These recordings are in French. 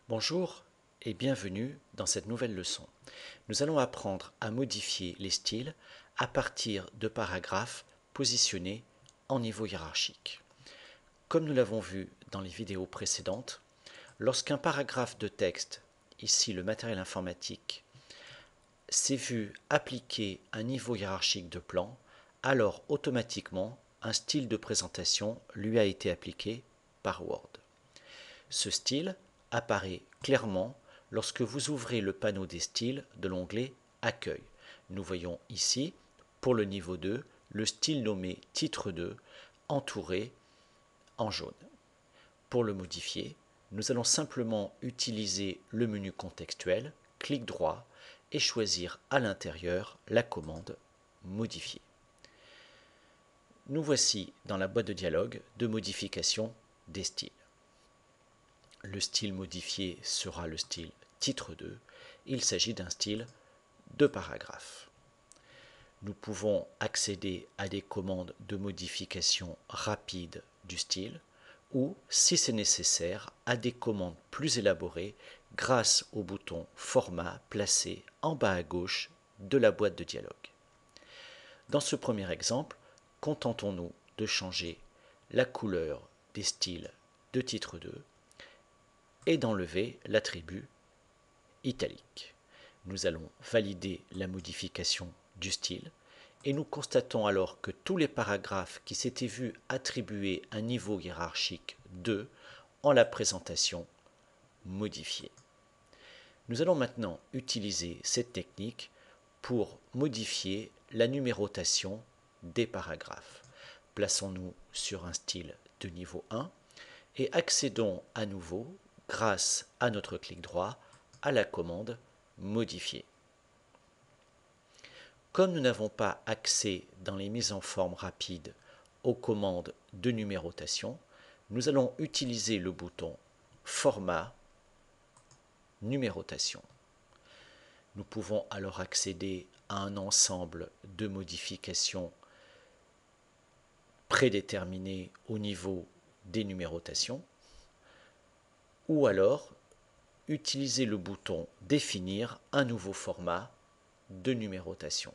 Bonjour et bienvenue dans cette nouvelle leçon. Nous allons apprendre à modifier les styles à partir de paragraphes positionnés en niveau hiérarchique. Comme nous l'avons vu dans les vidéos précédentes, lorsqu'un paragraphe de texte, ici le matériel informatique, s'est vu appliquer un niveau hiérarchique de plan, alors automatiquement un style de présentation lui a été appliqué par Word. Ce style apparaît clairement lorsque vous ouvrez le panneau des styles de l'onglet Accueil. Nous voyons ici, pour le niveau 2, le style nommé Titre 2, entouré en jaune. Pour le modifier, nous allons simplement utiliser le menu contextuel, clic droit et choisir à l'intérieur la commande Modifier. Nous voici dans la boîte de dialogue de modification des styles. Le style modifié sera le style titre 2. Il s'agit d'un style de paragraphe. Nous pouvons accéder à des commandes de modification rapide du style ou, si c'est nécessaire, à des commandes plus élaborées grâce au bouton Format placé en bas à gauche de la boîte de dialogue. Dans ce premier exemple, contentons-nous de changer la couleur des styles de titre 2 et d'enlever l'attribut italique. Nous allons valider la modification du style et nous constatons alors que tous les paragraphes qui s'étaient vus attribuer un niveau hiérarchique 2 ont la présentation modifiée. Nous allons maintenant utiliser cette technique pour modifier la numérotation des paragraphes. Plaçons-nous sur un style de niveau 1 et accédons à nouveau, grâce à notre clic droit, à la commande Modifier. Comme nous n'avons pas accès dans les mises en forme rapides aux commandes de numérotation, nous allons utiliser le bouton Format, Numérotation. Nous pouvons alors accéder à un ensemble de modifications prédéterminées au niveau des numérotations, ou alors utiliser le bouton Définir un nouveau format de numérotation.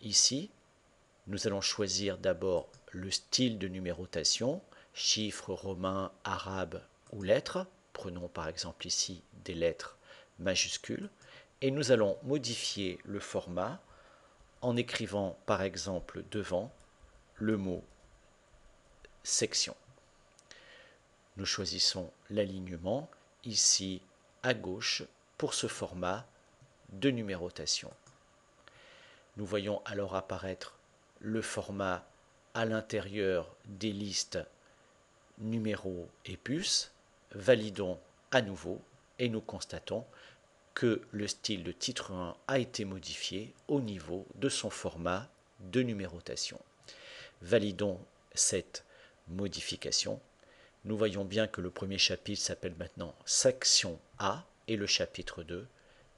Ici, nous allons choisir d'abord le style de numérotation, chiffres, romains, arabes ou lettres. Prenons par exemple ici des lettres majuscules. Et nous allons modifier le format en écrivant par exemple devant le mot section. Nous choisissons l'alignement ici à gauche pour ce format de numérotation. Nous voyons alors apparaître le format à l'intérieur des listes numéros et puces. Validons à nouveau et nous constatons que le style de titre 1 a été modifié au niveau de son format de numérotation. Validons cette modification. Nous voyons bien que le premier chapitre s'appelle maintenant section A et le chapitre 2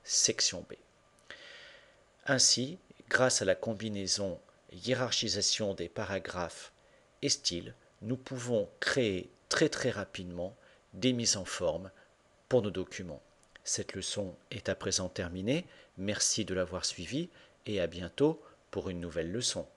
section B. Ainsi, grâce à la combinaison hiérarchisation des paragraphes et styles, nous pouvons créer très rapidement des mises en forme pour nos documents. Cette leçon est à présent terminée. Merci de l'avoir suivie et à bientôt pour une nouvelle leçon.